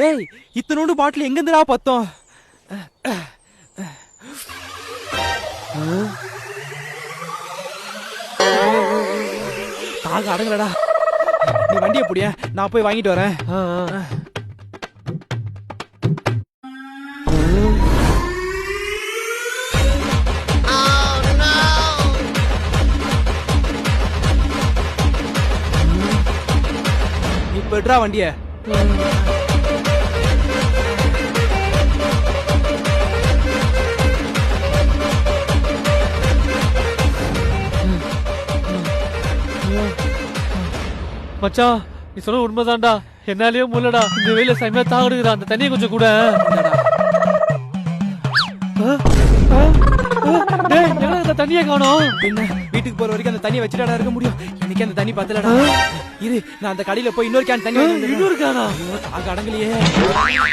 ஏய் இத்தனோண்டு பாட்டில் எங்க இருந்துடா பத்தோம்? தாக அடங்கலடா. நீ வண்டியை புடிய, நான் போய் வாங்கிட்டு வரேன். இப்ப எடுறா வண்டிய. மச்சான் நீ சொல்ல உண்மைதான்டா. என்னாலயே முள்ளடா. இந்த வெயில செம்மையா தாகுடுக்குற. அந்த தண்ணியை கொஞ்சம் கூட. தண்ணியை காணோம். பின்ன வீட்டுக்கு போற வரைக்கும் அந்த தண்ணி வச்சுட்டாடா இருக்க முடியும். எனக்கு அந்த தண்ணி பத்தலடா. இரு, நான் அந்த கடையில போய் இன்னொரு கேன் தண்ணி இன்னொரு கேனா? தாக அடங்கலையே.